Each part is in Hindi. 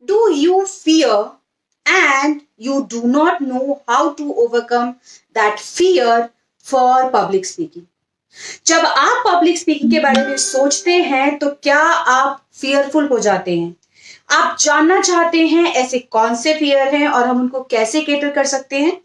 Do you fear and you do not know how to overcome that fear for public speaking? जब आप पब्लिक स्पीकिंग के बारे में सोचते हैं तो क्या आप फियरफुल हो जाते हैं? आप जानना चाहते हैं ऐसे कौन से फियर हैं और हम उनको कैसे केटर कर सकते हैं?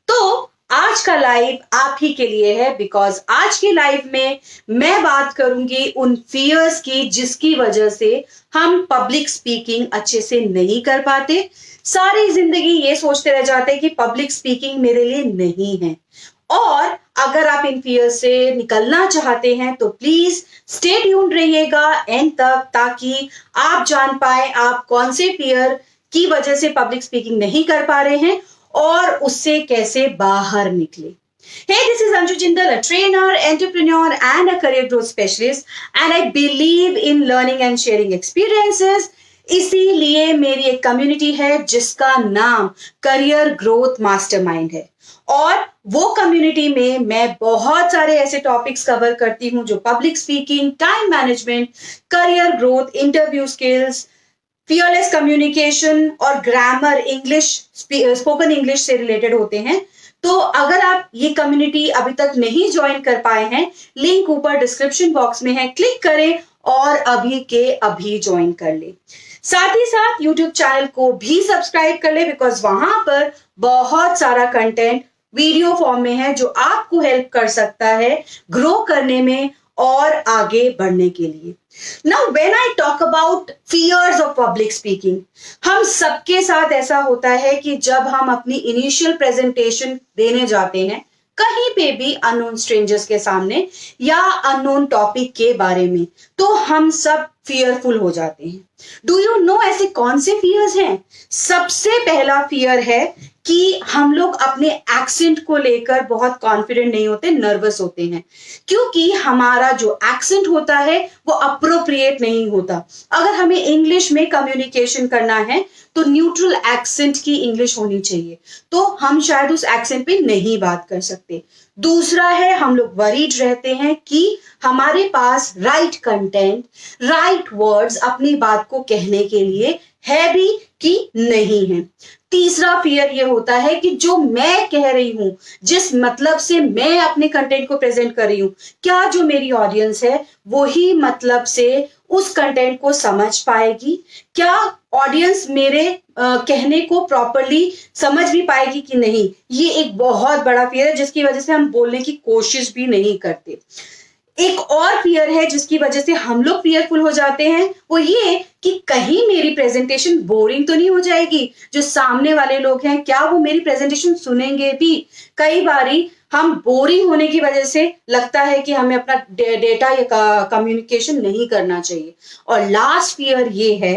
तो आज का लाइव आप ही के लिए है, बिकॉज आज के लाइव में मैं बात करूंगी उन फियर्स की जिसकी वजह से हम पब्लिक स्पीकिंग अच्छे से नहीं कर पाते। सारी जिंदगी ये सोचते रह जाते हैं कि पब्लिक स्पीकिंग मेरे लिए नहीं है। और अगर आप इन फियर से निकलना चाहते हैं तो प्लीज स्टे ट्यून्ड रहिएगा एंड तक, ताकि आप जान पाए आप कौन से फियर की वजह से पब्लिक स्पीकिंग नहीं कर पा रहे हैं और उससे कैसे बाहर निकले। Hey, this is Anju Jindal, a trainer, entrepreneur, and a career growth specialist, and I believe in learning and sharing experiences. इसीलिए मेरी एक कम्युनिटी है जिसका नाम करियर ग्रोथ मास्टरमाइंड है, और वो कम्युनिटी में मैं बहुत सारे ऐसे टॉपिक्स कवर करती हूँ जो public speaking, time management, career growth, interview skills, fearless communication और ग्रामर, इंग्लिश, स्पोकन इंग्लिश से रिलेटेड होते हैं। तो अगर आप ये कम्युनिटी अभी तक नहीं ज्वाइन कर पाए हैं, लिंक ऊपर डिस्क्रिप्शन बॉक्स में है, क्लिक करें और अभी के अभी ज्वाइन कर ले। साथ ही साथ यूट्यूब चैनल को भी सब्सक्राइब कर ले, बिकॉज वहां पर बहुत सारा कंटेंट वीडियो फॉर्म में है जो आपको हेल्प कर सकता है ग्रो करने में और आगे बढ़ने के लिए। Now when I talk about fears of public speaking, हम सबके साथ ऐसा होता है कि जब हम अपनी इनिशियल प्रेजेंटेशन देने जाते हैं कहीं पे भी अननोन स्ट्रेंजर्स के सामने या अननोन टॉपिक के बारे में, तो हम सब फियरफुल हो जाते हैं। डू यू नो ऐसे कौन से फियर्स हैं? सबसे पहला फियर है कि हम लोग अपने एक्सेंट को लेकर बहुत कॉन्फिडेंट नहीं होते, नर्वस होते हैं, क्योंकि हमारा जो एक्सेंट होता है वो अप्रोप्रिएट नहीं होता। अगर हमें इंग्लिश में कम्युनिकेशन करना है तो न्यूट्रल एक्सेंट की इंग्लिश होनी चाहिए, तो हम शायद उस एक्सेंट पे नहीं बात कर सकते। दूसरा है, हम लोग वरीड रहते हैं कि हमारे पास राइट कंटेंट, राइट वर्ड्स अपनी बात को कहने के लिए है भी कि नहीं है। तीसरा फियर ये होता है कि जो मैं कह रही हूं, जिस मतलब से मैं अपने कंटेंट को प्रेजेंट कर रही हूं, क्या जो मेरी ऑडियंस है वही मतलब से उस कंटेंट को समझ पाएगी? क्या ऑडियंस मेरे कहने को प्रॉपरली समझ भी पाएगी कि नहीं? ये एक बहुत बड़ा फियर है जिसकी वजह से हम बोलने की कोशिश भी नहीं करते। एक और फियर है जिसकी वजह से हम लोग फियरफुल हो जाते हैं, वो ये कि कहीं मेरी प्रेजेंटेशन बोरिंग तो नहीं हो जाएगी। जो सामने वाले लोग हैं क्या वो मेरी प्रेजेंटेशन सुनेंगे भी? कई बारी हम बोरिंग होने की वजह से लगता है कि हमें अपना डेटा या कम्युनिकेशन नहीं करना चाहिए। और लास्ट फियर ये है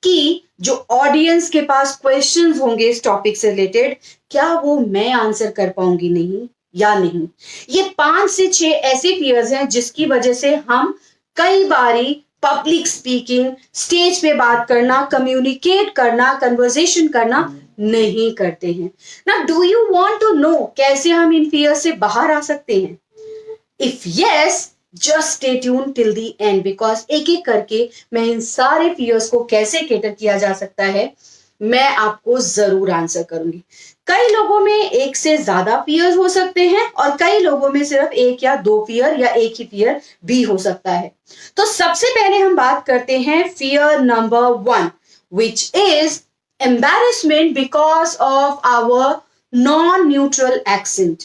कि जो ऑडियंस के पास क्वेश्चंस होंगे इस टॉपिक से रिलेटेड, क्या वो मैं आंसर कर पाऊंगी नहीं या नहीं। ये 5 से 6 ऐसे फियर्स हैं जिसकी वजह से हम कई बारी पब्लिक स्पीकिंग, स्टेज पे बात करना, कम्युनिकेट करना, कन्वर्सेशन करना नहीं करते हैं ना। Do you want to know कैसे हम इन फियर्स से बाहर आ सकते हैं? If yes, just stay tune till the end, because एक एक करके मैं इन सारे फियर्स को कैसे केटर किया जा सकता है मैं आपको जरूर आंसर करूंगी। कई लोगों में एक से ज्यादा फियर हो सकते हैं और कई लोगों में सिर्फ एक या दो फियर या एक ही फियर भी हो सकता है। तो सबसे पहले हम बात करते हैं fear number 1, which is embarrassment because of our non neutral accent.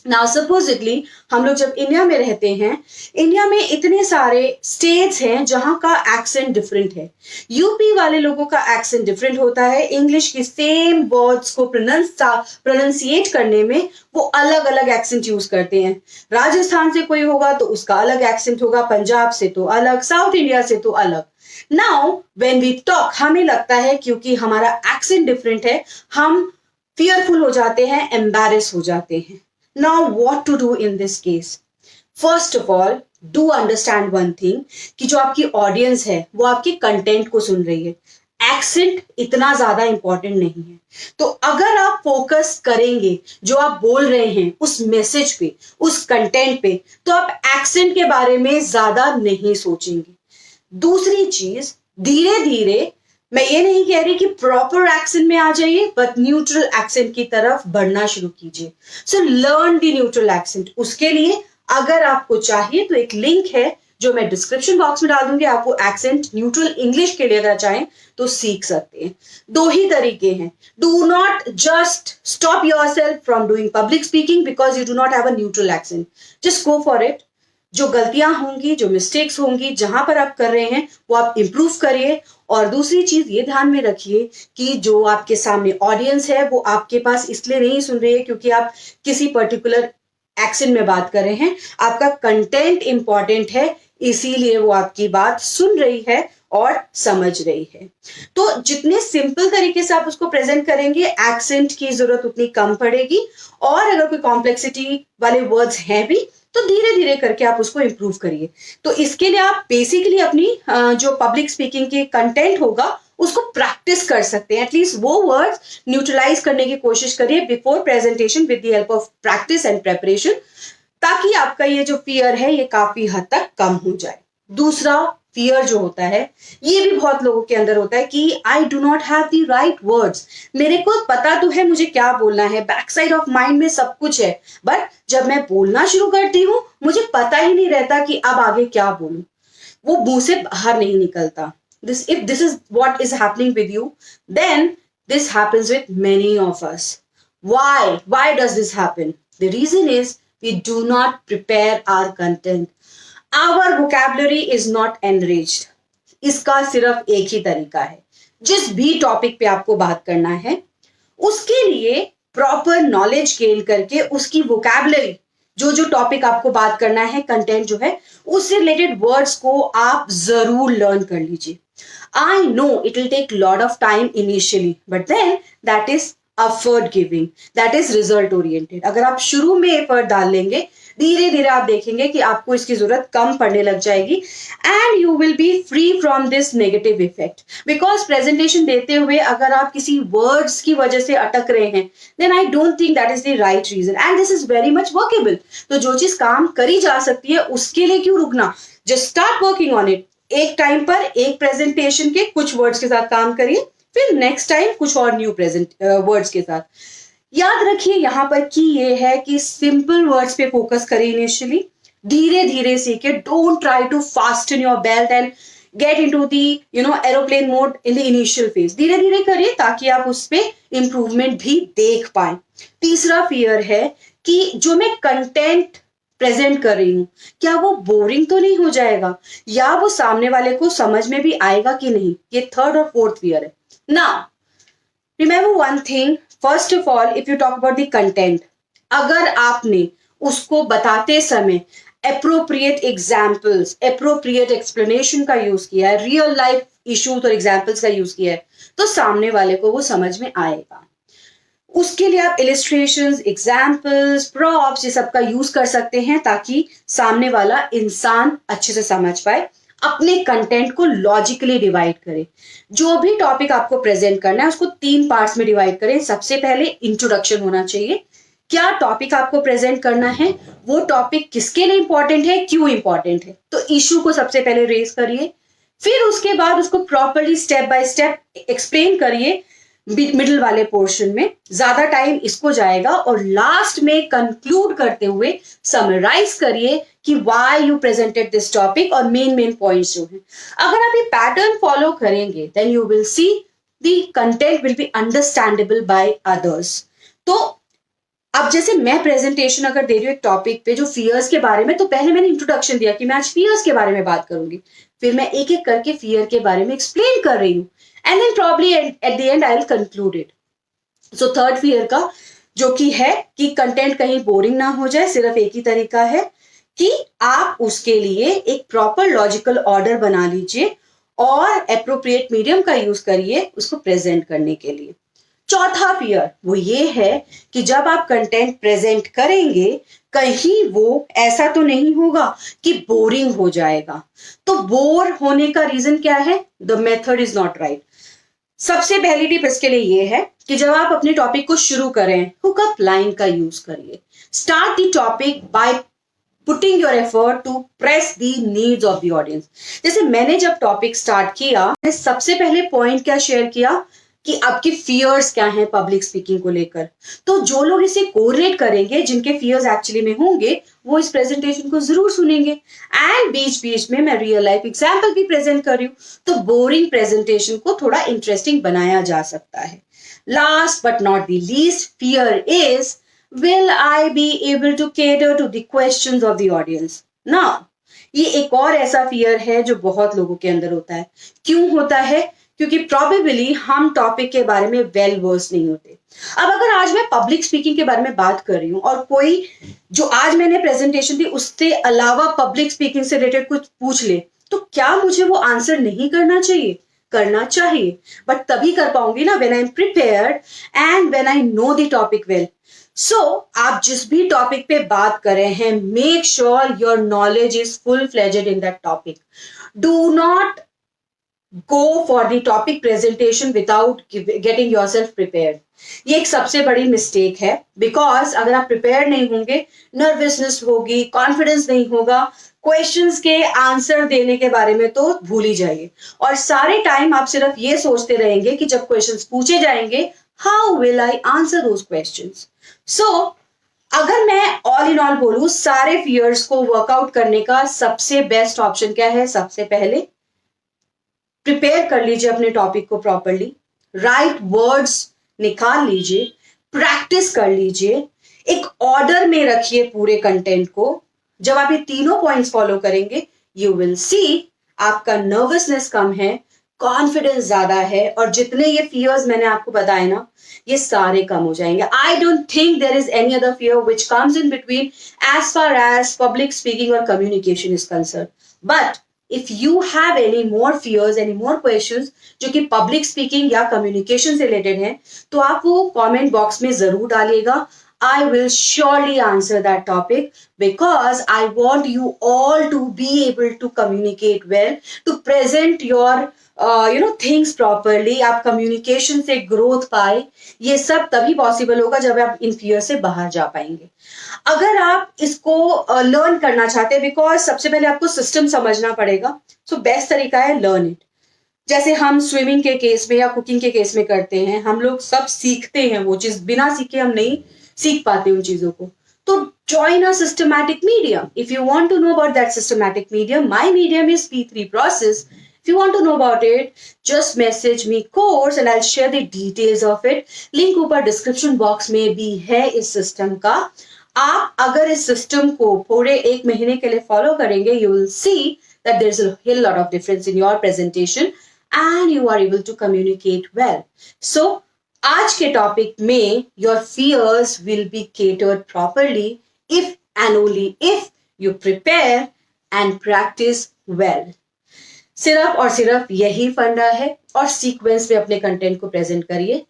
Now supposedly हम लोग जब इंडिया में रहते हैं, इंडिया में इतने सारे स्टेट्स हैं जहां का एक्सेंट डिफरेंट है। यूपी वाले लोगों का एक्सेंट डिफरेंट होता है, इंग्लिश की सेम वर्ड्स को प्रोनाउंसिएट करने में वो अलग अलग एक्सेंट यूज करते हैं। राजस्थान से कोई होगा तो उसका अलग एक्सेंट होगा, पंजाब से तो अलग, साउथ इंडिया से तो अलग। नाउ व्हेन वी टॉक, हमें लगता है क्योंकि हमारा एक्सेंट डिफरेंट है हम फियरफुल हो जाते हैं, एम्बैरेस हो जाते हैं। Now, what to do in this case? First of all, do understand one thing कि जो आपकी ऑडियंस है वो आपके कंटेंट को सुन रही है, एक्सेंट इतना ज्यादा इंपॉर्टेंट नहीं है। तो अगर आप फोकस करेंगे जो आप बोल रहे हैं उस मैसेज पे, उस कंटेंट पे, तो आप एक्सेंट के बारे में ज्यादा नहीं सोचेंगे। दूसरी चीज, धीरे धीरे मैं ये नहीं कह रही कि प्रॉपर एक्सेंट में आ जाइए, बट न्यूट्रल एक्सेंट की तरफ बढ़ना शुरू कीजिए. So learn the neutral accent. उसके लिए अगर आपको चाहिए तो एक लिंक है जो मैं डिस्क्रिप्शन बॉक्स में डाल दूंगी. आप वो एक्सेंट न्यूट्रल इंग्लिश के लिए अगर चाहें तो सीख सकते हैं. दो ही तरीके हैं. Do not just stop yourself from doing public speaking because you do not have a neutral accent. Just go for it. जो गलतियां होंगी, जो मिस्टेक्स होंगी, जहां पर आप कर रहे हैं वो आप इंप्रूव करिए. और दूसरी चीज ये ध्यान में रखिए कि जो आपके सामने ऑडियंस है वो आपके पास इसलिए नहीं सुन रही है क्योंकि आप किसी पर्टिकुलर एक्सेंट में बात कर रहे हैं. आपका कंटेंट इंपॉर्टेंट है, इसीलिए वो आपकी बात सुन रही है और समझ रही है. तो जितने सिंपल तरीके से आप उसको प्रेजेंट करेंगे, एक्सेंट की जरूरत उतनी कम पड़ेगी. और अगर कोई कॉम्प्लेक्सिटी वाले वर्ड्स हैं भी तो धीरे धीरे करके आप उसको इंप्रूव करिए. तो इसके लिए आप बेसिकली अपनी जो पब्लिक स्पीकिंग के कंटेंट होगा उसको प्रैक्टिस कर सकते हैं. एटलीस्ट वो वर्ड्स न्यूट्रलाइज करने की कोशिश करिए before presentation with the help of practice and preparation, ताकि आपका ये जो फियर है ये काफी हद तक कम हो जाए. दूसरा फियर जो होता है, ये भी बहुत लोगों के अंदर होता है कि I do not have the right words. मेरे को पता तो है मुझे क्या बोलना है, बैक साइड ऑफ माइंड में सब कुछ है, बट जब मैं बोलना शुरू करती हूँ मुझे पता ही नहीं रहता कि अब आगे क्या बोलूं. वो मुंह से बाहर नहीं निकलता. If this is what is happening with you, then this happens with many of us. Why does this happen? The reason is we do not prepare our content. Our vocabulary is not enriched. इसका सिर्फ एक ही तरीका है. जिस भी टॉपिक पे आपको बात करना है उसके लिए प्रॉपर नॉलेज गेन करके उसकी वोकैबुलरी, जो जो टॉपिक आपको बात करना है, कंटेंट जो है उससे रिलेटेड वर्ड्स को आप जरूर लर्न कर लीजिए. I know it will take a lot of time initially, but then that is effort giving, that is result oriented. अगर आप शुरू में एफर्ट डाल लेंगे, धीरे धीरे आप देखेंगे कि आपको इसकी जरूरत कम पड़ने लग जाएगी and you will be free from this negative effect. Because presentation देते हुए अगर आप किसी वर्ड्स की वजह से अटक रहे हैं, then I don't think that is the right reason and this is very much workable. तो जो चीज काम करी जा सकती है उसके लिए क्यों रुकना. Just start working on it. एक टाइम पर एक प्रेजेंटेशन के कुछ वर्ड्स के साथ काम करिए, फिर नेक्स्ट टाइम कुछ और न्यू वर्ड्स के साथ. याद रखिए यहां पर की ये है कि सिंपल वर्ड्स पे फोकस करिए इनिशियली. धीरे धीरे सीखे. Don't try to fasten your belt and get into the aeroplane mode in the initial phase. धीरे धीरे करिए ताकि आप उस पे इंप्रूवमेंट भी देख पाए. तीसरा फियर है कि जो मैं कंटेंट प्रेजेंट कर रही हूं क्या वो बोरिंग तो नहीं हो जाएगा, या वो सामने वाले को समझ में भी आएगा कि नहीं. ये थर्ड और फोर्थ फियर है. Now remember one thing. First of all, if you talk about the content, अगर आपने उसको बताते समय एप्रोप्रिएट एग्जाम्पल्स, एप्रोप्रिएट एक्सप्लेनेशन का यूज किया है, रियल लाइफ इश्यूज और एग्जाम्पल्स का यूज किया है, तो सामने वाले को वो समझ में आएगा. उसके लिए आप इलिस्ट्रेशंस, एग्जाम्पल्स, प्रॉप्स ये सब का यूज कर सकते हैं ताकि सामने वाला इंसान अच्छे से समझ पाए. अपने कंटेंट को लॉजिकली डिवाइड करें. जो भी टॉपिक आपको प्रेजेंट करना है उसको 3 पार्ट्स में डिवाइड करें. सबसे पहले इंट्रोडक्शन होना चाहिए. क्या टॉपिक आपको प्रेजेंट करना है, वो टॉपिक किसके लिए इंपॉर्टेंट है, क्यों इंपॉर्टेंट है, तो इशू को सबसे पहले रेज करिए. फिर उसके बाद उसको properly step by step explain करिए. मिडिल वाले पोर्शन में ज्यादा टाइम इसको जाएगा. और लास्ट में कंक्लूड करते हुए समराइज करिए कि why you presented this topic और मेन पॉइंट्स जो हैं. अगर आप ये पैटर्न फॉलो करेंगे then you will see the content will be understandable by others. तो अब जैसे मैं प्रेजेंटेशन अगर दे रही हूँ एक टॉपिक पे जो फियर्स के बारे में, तो पहले मैंने इंट्रोडक्शन दिया कि मैं आज फियर्स के बारे में बात करूंगी. फिर मैं एक एक करके फियर के बारे में एक्सप्लेन कर रही हूँ and then probably at the end I'll conclude it. So third fear का जो कि है कि कंटेंट कहीं बोरिंग ना हो जाए, सिर्फ एक ही तरीका है कि आप उसके लिए एक प्रॉपर लॉजिकल ऑर्डर बना लीजिए और एप्रोप्रिएट मीडियम का यूज करिए उसको प्रेजेंट करने के लिए. चौथा फियर वो ये है कि जब आप कंटेंट प्रेजेंट करेंगे कहीं वो ऐसा तो नहीं होगा कि बोरिंग हो जाएगा. तो बोर होने का रीजन क्या है? The method is not right. सबसे पहली टिप इसके लिए ये है कि जब आप अपने टॉपिक को शुरू करें, हुक अप लाइन का यूज करिए. Start the topic by putting your effort to press the needs of the audience. जैसे मैंने जब टॉपिक स्टार्ट किया, मैंने सबसे पहले पॉइंट क्या शेयर किया कि आपके फियर्स क्या हैं पब्लिक स्पीकिंग को लेकर। तो जो लोग इसे कोरिलेट करेंगे, जिनके फियर्स एक्चुअली में होंगे, वो इस प्रेजेंटेशन को जरूर सुनेंगे। एंड बीच बीच में मैं रियल लाइफ एग्जांपल भी प्रेजेंट कर रही हूँ, तो बोरिंग प्रेजेंटेशन को थोड़ा इंटरेस्टिंग बनाया जा सकता है। Last but not the least fear is, will I be able to cater to the questions of the audience? Now, ये एक और ऐसा फियर है जो बहुत लोगों के अंदर होता है। क्यों होता है? क्योंकि प्रोबेबली हम टॉपिक के बारे में वेल वर्स नहीं होते। अब अगर आज मैं पब्लिक स्पीकिंग के बारे में बात कर रही हूं और कोई जो आज मैंने प्रेजेंटेशन दी उससे अलावा पब्लिक स्पीकिंग से रिलेटेड कुछ पूछ ले, तो क्या मुझे वो आंसर नहीं करना चाहिए? करना चाहिए, बट तभी कर पाऊंगी ना when I am prepared and when I know the topic well. So आप जिस भी टॉपिक पे बात कर रहे हैं, make sure your knowledge is full fledged in that topic. Do not go for the topic presentation without getting yourself prepared। ये एक सबसे बड़ी मिस्टेक है, बिकॉज अगर आप प्रिपेयर नहीं होंगे, नर्वसनेस होगी, कॉन्फिडेंस नहीं होगा, क्वेश्चंस के आंसर देने के बारे में तो भूल ही जाइए, और सारे टाइम आप सिर्फ ये सोचते रहेंगे कि जब क्वेश्चंस पूछे जाएंगे, how will I answer those questions. So अगर मैं ऑल इन ऑल बोलूं, सारे फियर्स को वर्कआउट करने का सबसे बेस्ट ऑप्शन क्या है? सबसे पहले प्रिपेयर कर लीजिए अपने टॉपिक को प्रॉपरली, राइट वर्ड्स निकाल लीजिए, प्रैक्टिस कर लीजिए, एक ऑर्डर में रखिए पूरे कंटेंट को। जब आप ये तीनों पॉइंट्स फॉलो करेंगे, यू विल सी आपका नर्वसनेस कम है, कॉन्फिडेंस ज्यादा है, और जितने ये फियर्स मैंने आपको बताए ना, ये सारे कम हो जाएंगे। I don't think there is any other fear which comes in between as far as public speaking और communication is concern. But if you have any more fears, any more questions जो कि पब्लिक स्पीकिंग या कम्युनिकेशन से रिलेटेड हैं, तो आप वो कमेंट बॉक्स में जरूर डालिएगा। I will surely answer that topic because I want you all to be able to communicate well, to present your things properly. आप communication से growth पाए, ये सब तभी possible होगा जब आप इन fear से बाहर जा पाएंगे। अगर आप इसको learn करना चाहते हैं, because सबसे पहले आपको system समझना पड़ेगा, so best तरीका है learn it। जैसे हम स्विमिंग के केस में या कुकिंग के केस में करते हैं, हम लोग सब सीखते हैं वो चीज, बिना सीखे हम नहीं सीख पाते उन चीजों को। तो join a systematic medium if you want to know about that systematic medium। My medium is P3 process। If you want to know about it, just message me course and I'll share the details of it। Link ऊपर डिस्क्रिप्शन बॉक्स में भी है इस सिस्टम का। आप अगर इस सिस्टम को पूरे 1 महीने के लिए फॉलो करेंगे, you will see that there's a whole lot of difference in your presentation and you are able to communicate well। So आज के टॉपिक में your fears will be catered properly if and only if you prepare and practice well। सिर्फ और सिर्फ यही फंडा है, और सीक्वेंस में अपने कंटेंट को प्रेजेंट करिए।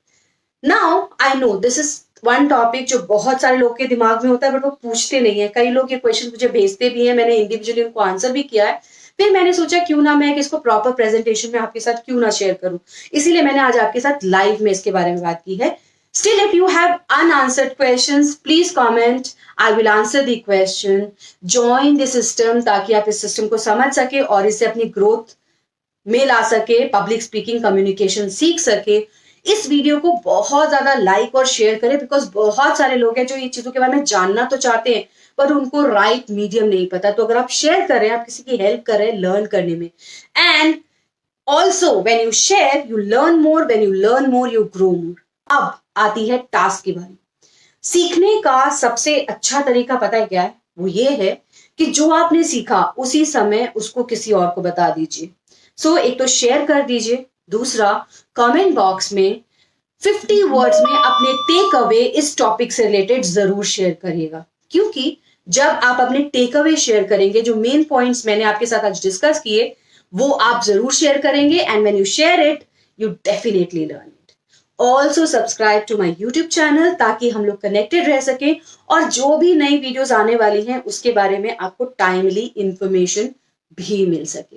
Now I know this is one topic जो बहुत सारे लोग के दिमाग में होता है, बट वो पूछते नहीं है। कई लोग ये क्वेश्चन मुझे भेजते भी हैं, मैंने इंडिविजुअली उनको आंसर भी किया है। फिर मैंने सोचा क्यों ना मैं इसको प्रॉपर प्रेजेंटेशन में आपके साथ क्यों ना शेयर करूं, इसीलिए मैंने आज आपके साथ लाइव में इसके बारे में बात की है। Still, if you have unanswered questions, please comment। I will answer the question। Join the system ताकि आप इस सिस्टम को समझ सके और इससे अपनी ग्रोथ में ला सके, पब्लिक स्पीकिंग कम्युनिकेशन सीख सके। इस वीडियो को बहुत ज्यादा लाइक और शेयर करें, बिकॉज बहुत सारे लोग हैं जो ये चीजों के बारे में जानना तो चाहते हैं, पर उनको राइट मीडियम नहीं पता। तो अगर आप शेयर कर रहे हैं, आप किसी की हेल्प कर रहे हैं लर्न करने में। And also when you share you learn more, when you learn more you grow more. अब आती है टास्क की बारी। सीखने का सबसे अच्छा तरीका पता है क्या है? वो ये है कि जो आपने सीखा उसी समय उसको किसी और को बता दीजिए। सो एक तो शेयर कर दीजिए, दूसरा कमेंट बॉक्स में 50 वर्ड्स में अपने टेक अवे इस टॉपिक से रिलेटेड जरूर शेयर करिएगा। क्योंकि जब आप अपने टेक अवे शेयर करेंगे, जो मेन पॉइंट्स मैंने आपके साथ आज डिस्कस किए, वो आप जरूर शेयर करेंगे। And when you share it, you definitely learn it. Also subscribe to my YouTube channel ताकि हम लोग कनेक्टेड रह सके, और जो भी नई वीडियोस आने वाली हैं उसके बारे में आपको टाइमली इंफॉर्मेशन भी मिल सके।